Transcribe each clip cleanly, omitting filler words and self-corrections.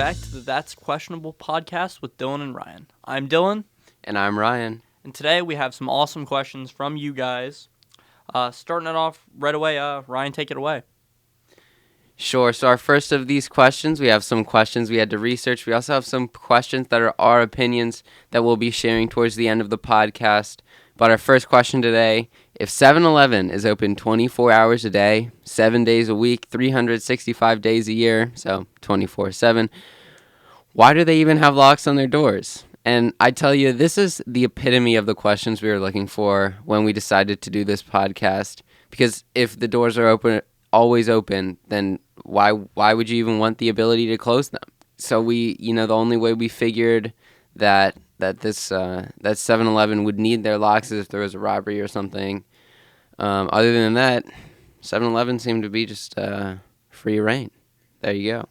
back to the That's Questionable podcast with Dylan and Ryan. I'm Dylan. And I'm Ryan. And today we have some awesome questions from you guys. Starting it off right away, Ryan, take it away. Sure. So our first of these questions, we have some questions we had to research. We also have some questions that are our opinions that we'll be sharing towards the end of the podcast. But our first question today, if 7-Eleven is open 24 hours a day, 7 days a week, 365 days a year, so 24/7, why do they even have locks on their doors? And I tell you, this is the epitome of the questions we were looking for when we decided to do this podcast. Because if the doors are always open, then why would you even want the ability to close them? So the only way we figured that 7-Eleven would need their locks is if there was a robbery or something. Other than that, 7-Eleven seemed to be just free reign. There you go.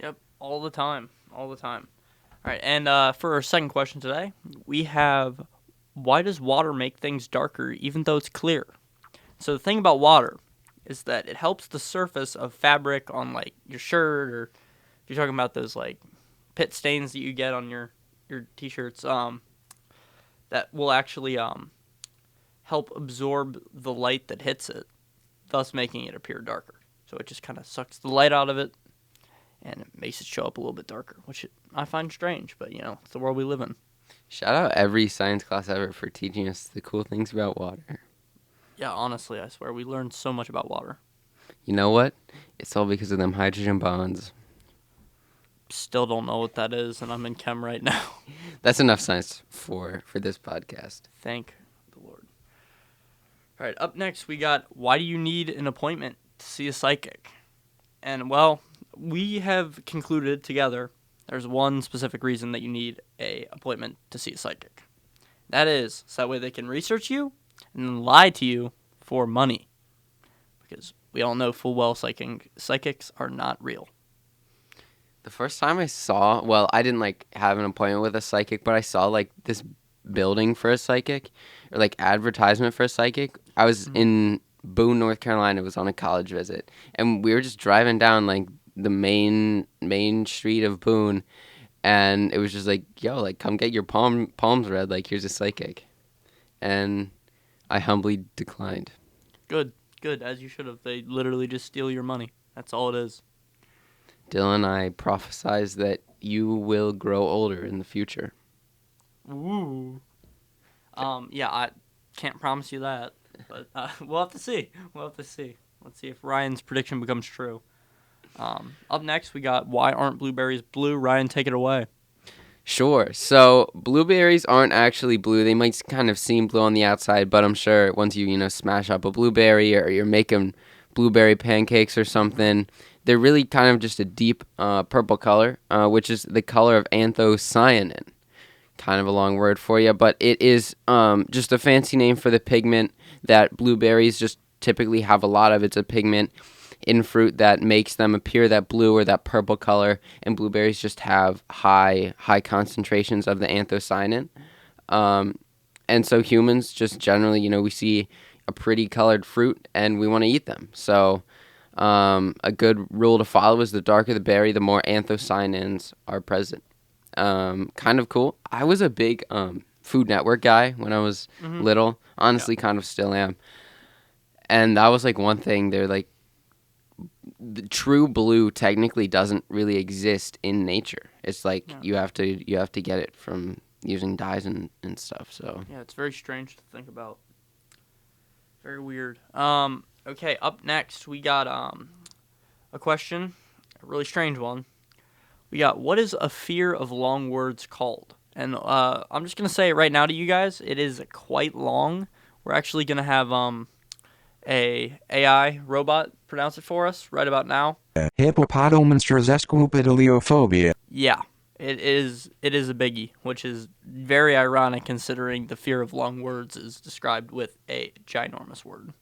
Yep, all the time. All right, and for our second question today, we have, why does water make things darker even though it's clear? So the thing about water is that it helps the surface of fabric on, like, your shirt, or if you're talking about those, like, pit stains that you get on your T-shirts, that will actually help absorb the light that hits it, thus making it appear darker. So it just kind of sucks the light out of it, and it makes it show up a little bit darker, which I find strange, but, it's the world we live in. Shout out every science class ever for teaching us the cool things about water. Yeah, honestly, I swear, we learned so much about water. You know what? It's all because of them hydrogen bonds. Still don't know what that is, and I'm in chem right now. That's enough science for this podcast. Thank the Lord. All right, up next, we got, why do you need an appointment to see a psychic? And, well, we have concluded together there's one specific reason that you need an appointment to see a psychic. That is, so that way they can research you and then lie to you for money. Because we all know full well psychics are not real. The first time I I didn't have an appointment with a psychic, but I saw this building for a psychic, or advertisement for a psychic. I was in Boone, North Carolina. It was on a college visit, and we were just driving down the main street of Boone, and it was just yo, come get your palms read. Here's a psychic, and I humbly declined. Good, as you should have. They literally just steal your money. That's all it is. Dylan, I prophesize that you will grow older in the future. Ooh. Yeah, I can't promise you that, but we'll have to see. Let's see if Ryan's prediction becomes true. Up next, we got, why aren't blueberries blue? Ryan, take it away. Sure. So blueberries aren't actually blue. They might kind of seem blue on the outside, but I'm sure once you smash up a blueberry, or you're making blueberry pancakes or something, they're really kind of just a deep purple color, which is the color of anthocyanin. Kind of a long word for you, but it is just a fancy name for the pigment that blueberries just typically have a lot of. It's a pigment in fruit that makes them appear that blue or that purple color, and blueberries just have high concentrations of the anthocyanin. And so humans just generally, we see a pretty colored fruit and we want to eat them. So a good rule to follow is the darker the berry, the more anthocyanins are present. Kind of cool. I was a big Food Network guy when I was little. Honestly, kind of still am. And that was one thing. They're the true blue technically doesn't really exist in nature. It's you have to get it from using dyes and stuff. So yeah, it's very strange to think about. Very weird. Okay, up next we got a question, a really strange one. We got, what is a fear of long words called? And I'm just gonna say it right now to you guys. It is quite long. We're actually gonna have a AI robot pronounce it for us right about now. Hippopotamonstrosesquipedaliophobia. Yeah, it is a biggie, which is very ironic considering the fear of long words is described with a ginormous word.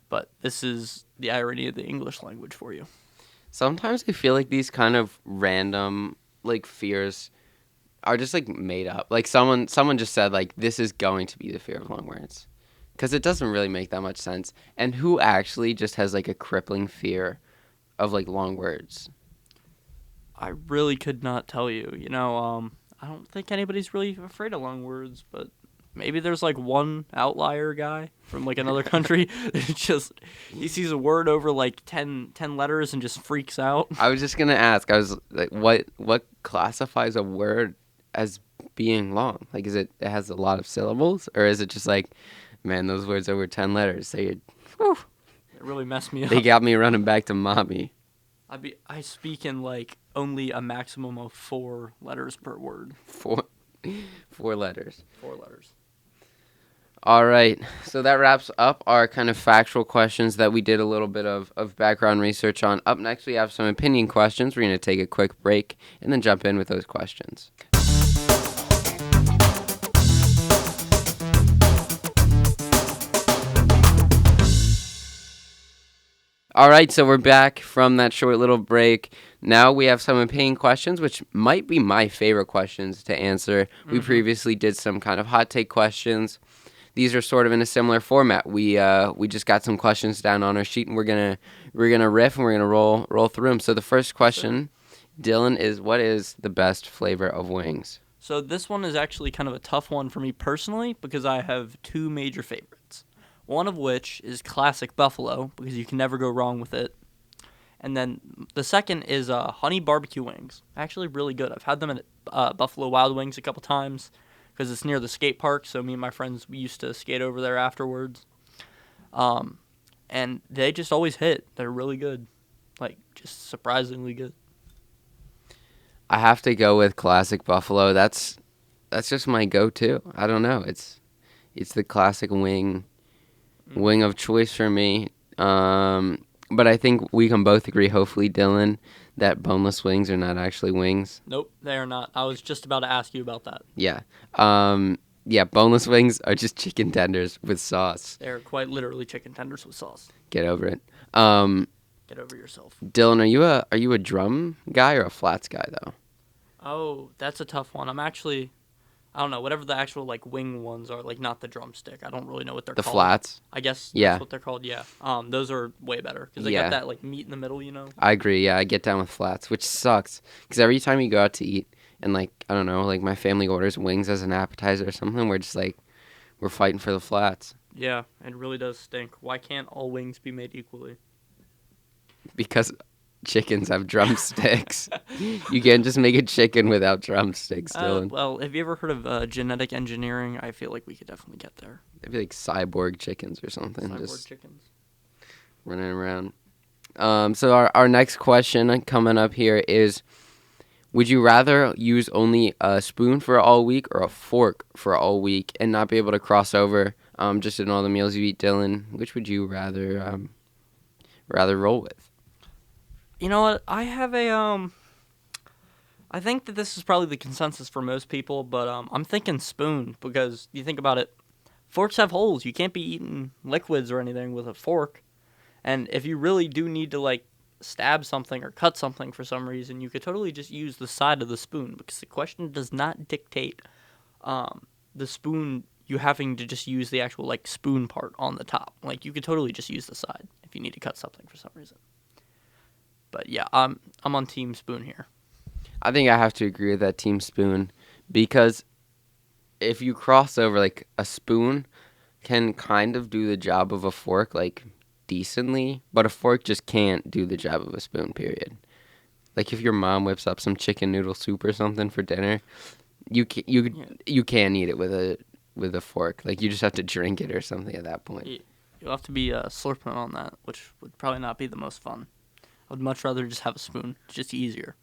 But this is the irony of the English language for you. Sometimes I feel like these kind of random fears are just made up. Someone just said this is going to be the fear of long words. Because it doesn't really make that much sense. And who actually just has a crippling fear of long words? I really could not tell you. I don't think anybody's really afraid of long words, but maybe there's like one outlier guy from like another country that just he sees a word over like 10 letters and just freaks out. I was just gonna ask. I was like, what classifies a word as being long? Like, it has a lot of syllables, or is it just like, man, those words over 10 letters? Whew, It really messed me up. they got me running back to mommy. I speak in like only a maximum of 4 letters per word. Four letters. 4 letters. All right, so that wraps up our kind of factual questions that we did a little bit of background research on. Up next, we have some opinion questions. We're going to take a quick break and then jump in with those questions. All right, so we're back from that short little break. Now we have some opinion questions, which might be my favorite questions to answer. Mm-hmm. We previously did some kind of hot take questions. These are sort of in a similar format. We just got some questions down on our sheet, and we're gonna riff and we're gonna roll through them. So the first question, Dylan, is what is the best flavor of wings? So this one is actually kind of a tough one for me personally because I have 2 major favorites. One of which is classic buffalo because you can never go wrong with it. And then the second is honey barbecue wings. Actually really good. I've had them at Buffalo Wild Wings a couple times because it's near the skate park. So me and my friends, we used to skate over there afterwards. And they just always hit. They're really good. Like, just surprisingly good. I have to go with classic buffalo. That's just my go-to. I don't know. It's the classic wing of choice for me. But I think we can both agree, hopefully, Dylan, that boneless wings are not actually wings. Nope, they are not. I was just about to ask you about that. Yeah. Yeah, boneless wings are just chicken tenders with sauce. They're quite literally chicken tenders with sauce. Get over it. Get over yourself. Dylan, are you a drum guy or a flats guy, though? Oh, that's a tough one. I don't know, whatever the actual, like, wing ones are, like, not the drumstick. I don't really know what they're called. The flats? I guess Yeah. That's what they're called, yeah. Those are way better, because they got that, like, meat in the middle, you know? I agree, yeah, I get down with flats, which sucks, because every time you go out to eat, and, like, I don't know, like, my family orders wings as an appetizer or something, we're just, like, we're fighting for the flats. Yeah, it really does stink. Why can't all wings be made equally? Because chickens have drumsticks. You can't just make a chicken without drumsticks, Dylan. Well, have you ever heard of genetic engineering? I feel like we could definitely get there. It'd be like cyborg chickens or something. Cyborg chickens. Running around. So our next question coming up here is, would you rather use only a spoon for all week or a fork for all week and not be able to cross over just in all the meals you eat, Dylan? Which would you rather roll with? You know what? I have I think that this is probably the consensus for most people, but I'm thinking spoon because you think about it, forks have holes. You can't be eating liquids or anything with a fork. And if you really do need to, like, stab something or cut something for some reason, you could totally just use the side of the spoon because the question does not dictate the spoon you having to just use the actual, like, spoon part on the top. Like, you could totally just use the side if you need to cut something for some reason. But yeah, I'm on team spoon here. I think I have to agree with that team spoon because if you cross over, like, a spoon can kind of do the job of a fork, like, decently, but a fork just can't do the job of a spoon, period. Like, if your mom whips up some chicken noodle soup or something for dinner, you can't eat it with a fork. Like, you just have to drink it or something at that point. You'll have to be slurping on that, which would probably not be the most fun. I would much rather just have a spoon. It's just easier.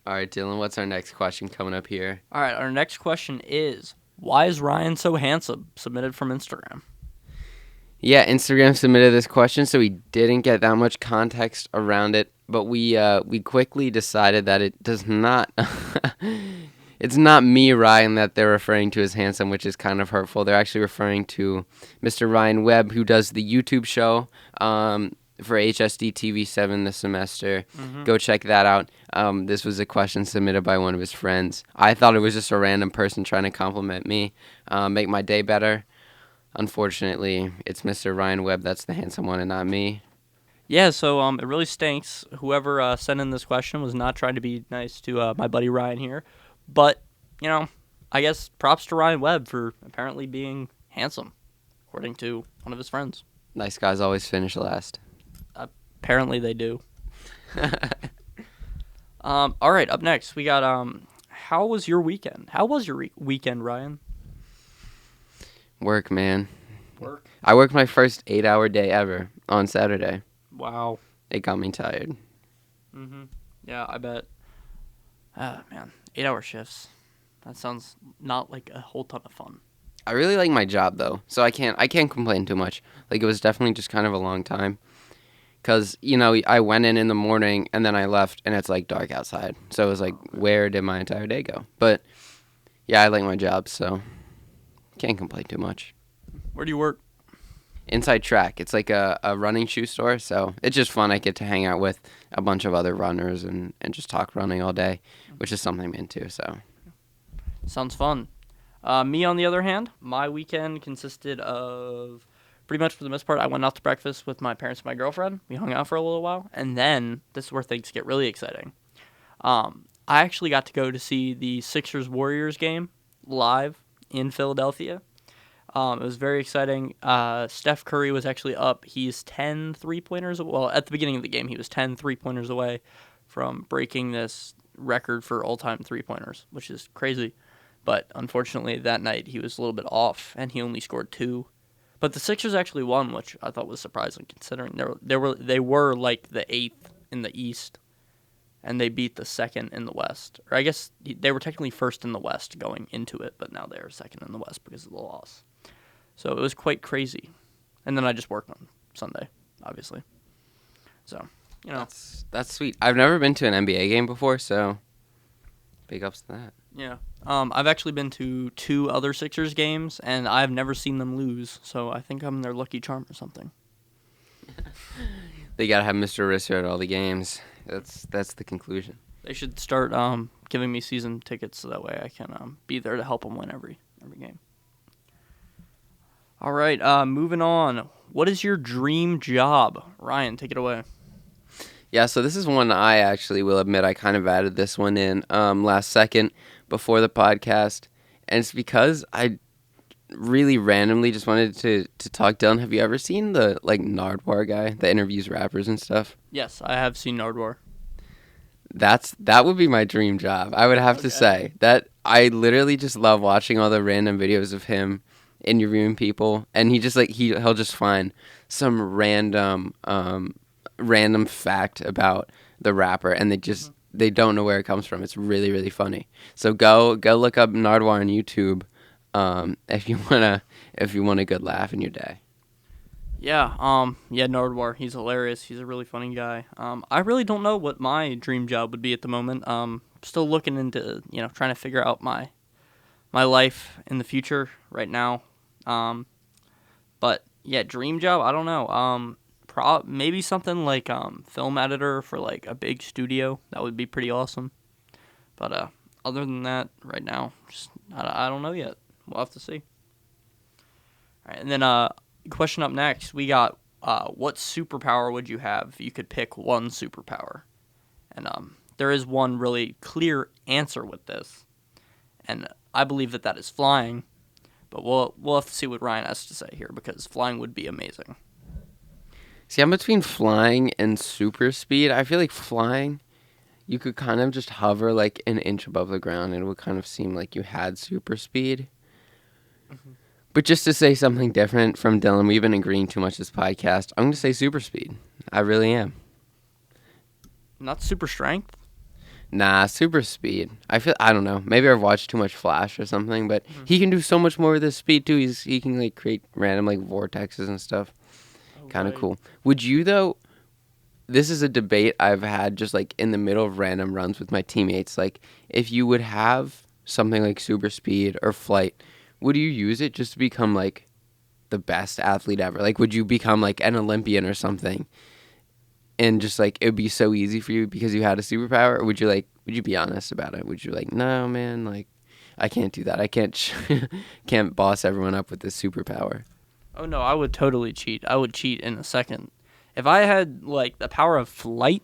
All right, Dylan, what's our next question coming up here? All right, our next question is, why is Ryan so handsome? Submitted from Instagram. Yeah, Instagram submitted this question, so we didn't get that much context around it, but we quickly decided that it does not... It's not me, Ryan, that they're referring to as handsome, which is kind of hurtful. They're actually referring to Mr. Ryan Webb, who does the YouTube show for HSD TV7 this semester. Mm-hmm. Go check that out. This was a question submitted by one of his friends. I thought it was just a random person trying to compliment me, make my day better. Unfortunately, it's Mr. Ryan Webb that's the handsome one and not me. Yeah, so it really stinks. Whoever sent in this question was not trying to be nice to my buddy Ryan here, but you know, I guess props to Ryan Webb for apparently being handsome, according to one of his friends. Nice guys always finish last. Apparently they do. All right, up next we got how was your weekend? How was your weekend, Ryan? Work, man. Work. I worked my first 8-hour day ever on Saturday. Wow. It got me tired. Yeah, I bet. Ah, man, 8-hour shifts. That sounds not like a whole ton of fun. I really like my job though, so I can't complain too much. Like it was definitely just kind of a long time, cause I went in the morning and then I left and it's like dark outside. So it was like, where did my entire day go? But yeah, I like my job, so can't complain too much. Where do you work? Inside Track, it's like a running shoe store, so it's just fun. I get to hang out with a bunch of other runners and just talk running all day, which is something I'm into. So Sounds fun. Me, on the other hand, my weekend consisted of pretty much for the most part, I went out to breakfast with my parents and my girlfriend. We hung out for a little while, and then this is where things get really exciting. I actually got to go to see the Sixers Warriors game live in Philadelphia. It was very exciting. Steph Curry was actually up. He's 10 three-pointers. Well, at the beginning of the game, he was 10 three-pointers away from breaking this record for all-time three-pointers, which is crazy. But unfortunately, that night he was a little bit off, and he only scored 2. But the Sixers actually won, which I thought was surprising, considering they were like the 8th in the East, and they beat the 2nd in the West. Or I guess they were technically 1st in the West going into it, but now they're 2nd in the West because of the loss. So it was quite crazy. And then I just worked on Sunday, obviously. So, that's sweet. I've never been to an NBA game before, so big ups to that. yeah. I've actually been to 2 other Sixers games, and I've never seen them lose. So I think I'm their lucky charm or something. They gotta have Mr. Risser at all the games. That's the conclusion. They should start giving me season tickets so that way I can be there to help them win every game. All right, moving on. What is your dream job? Ryan, take it away. Yeah, so this is one I actually will admit I kind of added this one in last second before the podcast, and it's because I really randomly just wanted to talk. Dylan, have you ever seen the Nardwuar guy that interviews rappers and stuff? Yes, I have seen Nardwuar. That would be my dream job. I would have to say that I literally just love watching all the random videos of him interviewing people, and he just he'll just find some random fact about the rapper, and they don't know where it comes from. It's really, really funny. So go look up Nardwuar on YouTube if you want a good laugh in your day. Yeah, Nardwuar, he's hilarious. He's a really funny guy. I really don't know what my dream job would be at the moment. Still looking into, trying to figure out my life in the future right now. But yeah, dream job, I don't know. Maybe something like film editor for like a big studio. That would be pretty awesome. But other than that, right now, just I don't know yet. We'll have to see. All right, and then question up next, we got what superpower would you have if you could pick one superpower? And there is one really clear answer with this, and I believe that is flying. But we'll have to see what Ryan has to say here, because flying would be amazing. See, I'm between flying and super speed. I feel like flying, you could kind of just hover like an inch above the ground, and it would kind of seem like you had super speed. Mm-hmm. But just to say something different from Dylan, we've been agreeing too much this podcast. I'm going to say super speed. I really am. Not super strength? Nah, super speed. I don't know. Maybe I've watched too much Flash or something, but he can do so much more with his speed too. He can like create random like vortexes and stuff. Okay. Kind of cool. Would you though? This is a debate I've had just like in the middle of random runs with my teammates. Like, if you would have something like super speed or flight, would you use it just to become like the best athlete ever? Like, would you become like an Olympian or something? And just like it would be so easy for you because you had a superpower, or would you be honest about it? Would you like, no, man, like I can't do that. I can't boss everyone up with this superpower. Oh no, I would totally cheat. I would cheat in a second. if I had like the power of flight,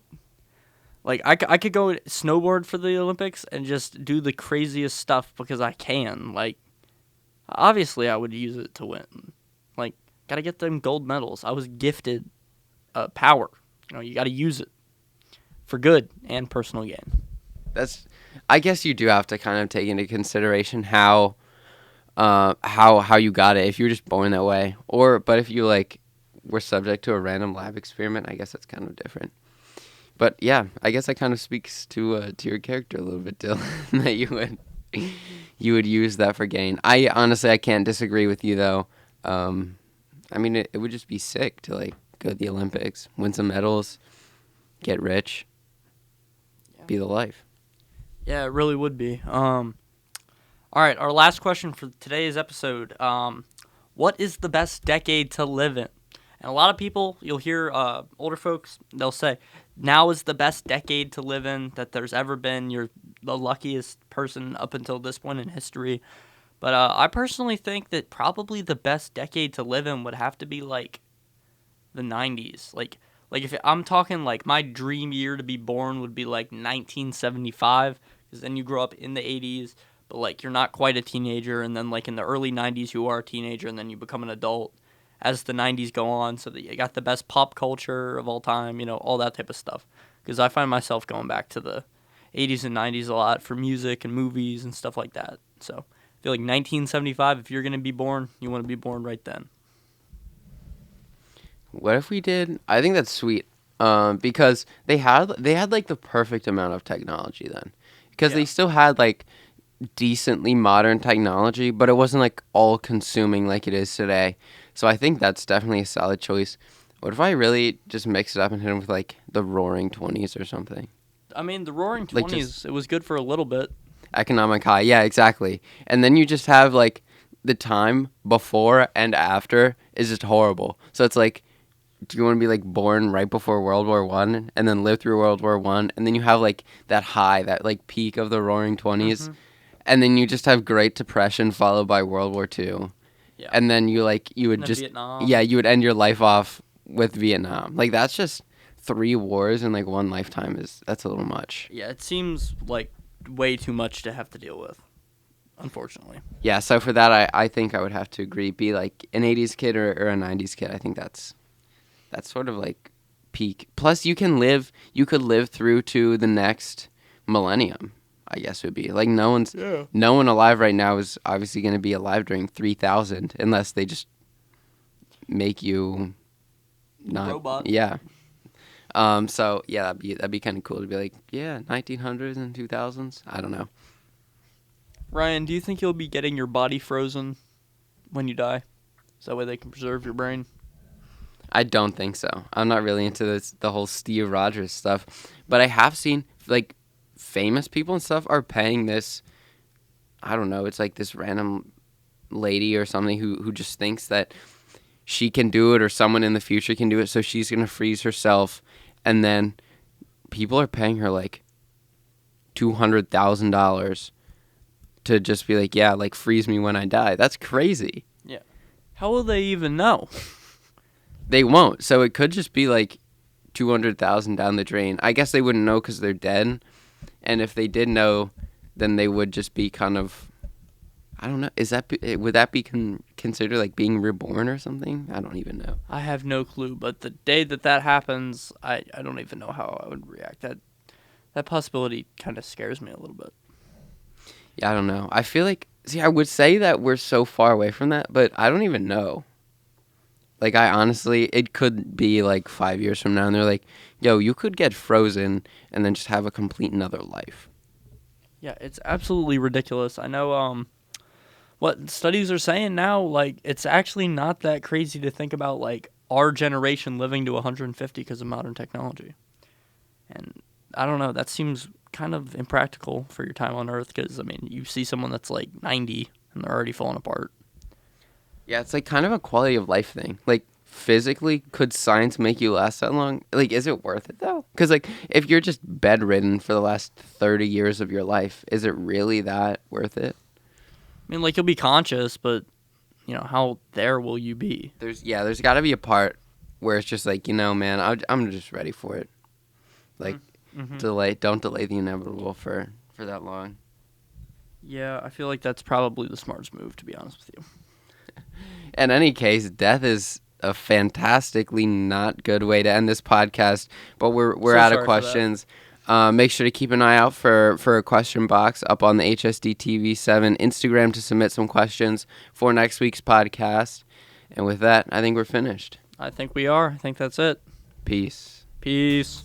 like I could go snowboard for the Olympics and just do the craziest stuff because I can. Like obviously I would use it to win. Like gotta get them gold medals. I was gifted power. You got to use it for good and personal gain. That's. I guess you do have to kind of take into consideration how you got it if you were just born that way, but if you like were subject to a random lab experiment, I guess that's kind of different. But yeah, I guess that kind of speaks to your character a little bit, Dylan, that you would use that for gain. I honestly I can't disagree with you though. I mean it would just be sick to like go to the Olympics, win some medals, get rich, be the life. Yeah, it really would be. All right, our last question for today's episode. What is the best decade to live in? And a lot of people, you'll hear older folks, they'll say, now is the best decade to live in that there's ever been. You're the luckiest person up until this point in history. But I personally think that probably the best decade to live in would have to be like the 90s. Like if I'm talking like my dream year to be born would be like 1975, because then you grow up in the 80s, but like you're not quite a teenager, and then like in the early 90s you are a teenager, and then you become an adult as the 90s go on, so that you got the best pop culture of all time, all that type of stuff. Because I find myself going back to the 80s and 90s a lot for music and movies and stuff like that. So I feel like 1975, if you're going to be born, you want to be born right then. What if we did? I think that's sweet. Because they had like the perfect amount of technology then, because they still had like decently modern technology, but it wasn't like all consuming like it is today. So I think that's definitely a solid choice. What if I really just mix it up and hit them with like the Roaring '20s or something? I mean, the Roaring Like '20s, it was good for a little bit. Economic high, yeah, exactly. And then you just have like the time before and after is just horrible. So it's like, do you want to be like born right before World War One and then live through World War One, and then you have like that high, that like peak of the Roaring '20s, and then you just have Great Depression followed by World War Two, Yeah. and then you would just Vietnam. you would end your life off with Vietnam. Like that's just 3 wars in like one lifetime. That's a little much. Yeah, it seems like way too much to have to deal with, unfortunately. Yeah, so for that I think I would have to agree. Be like an '80s kid or a '90s kid. I think that's sort of like peak. Plus, you could live through to the next millennium. I guess would be like no one alive right now is obviously going to be alive during 3000 unless they just make you not robot. Yeah. So yeah, that'd be kind of cool to be like 1900s and 2000s. I don't know. Ryan, do you think you'll be getting your body frozen when you die, so that way they can preserve your brain? I don't think so. I'm not really into the whole Steve Rogers stuff, but I have seen like famous people and stuff are paying this. I don't know. It's like this random lady or something who just thinks that she can do it, or someone in the future can do it, so she's gonna freeze herself, and then people are paying her like $200,000 to just be like, like freeze me when I die. That's crazy. Yeah. How will they even know? They won't. So it could just be like 200,000 down the drain. I guess they wouldn't know because they're dead. And if they did know, then they would just be kind of, I don't know. Would that be considered like being reborn or something? I don't even know. I have no clue. But the day that happens, I don't even know how I would react. That possibility kind of scares me a little bit. Yeah, I don't know. I feel like, I would say that we're so far away from that, but I don't even know. Like, I honestly, it could be like 5 years from now, and they're like, yo, you could get frozen and then just have a complete another life. Yeah, it's absolutely ridiculous. I know what studies are saying now, like, it's actually not that crazy to think about, like, our generation living to 150 because of modern technology. And I don't know, that seems kind of impractical for your time on Earth because, I mean, you see someone that's like 90 and they're already falling apart. Yeah, it's like kind of a quality of life thing. Like, physically, could science make you last that long? Like, is it worth it, though? Because, like, if you're just bedridden for the last 30 years of your life, is it really that worth it? I mean, like, you'll be conscious, but, how there will you be? There's got to be a part where it's just like, man, I'm just ready for it. Like, don't delay the inevitable for that long. Yeah, I feel like that's probably the smartest move, to be honest with you. In any case, death is a fantastically not good way to end this podcast, but we're So out of sorry for that. questions. Make sure to keep an eye out for a question box up on the HSD TV 7 Instagram to submit some questions for next week's podcast. And with that, I think we're finished. I think we are. I think that's it. Peace. Peace.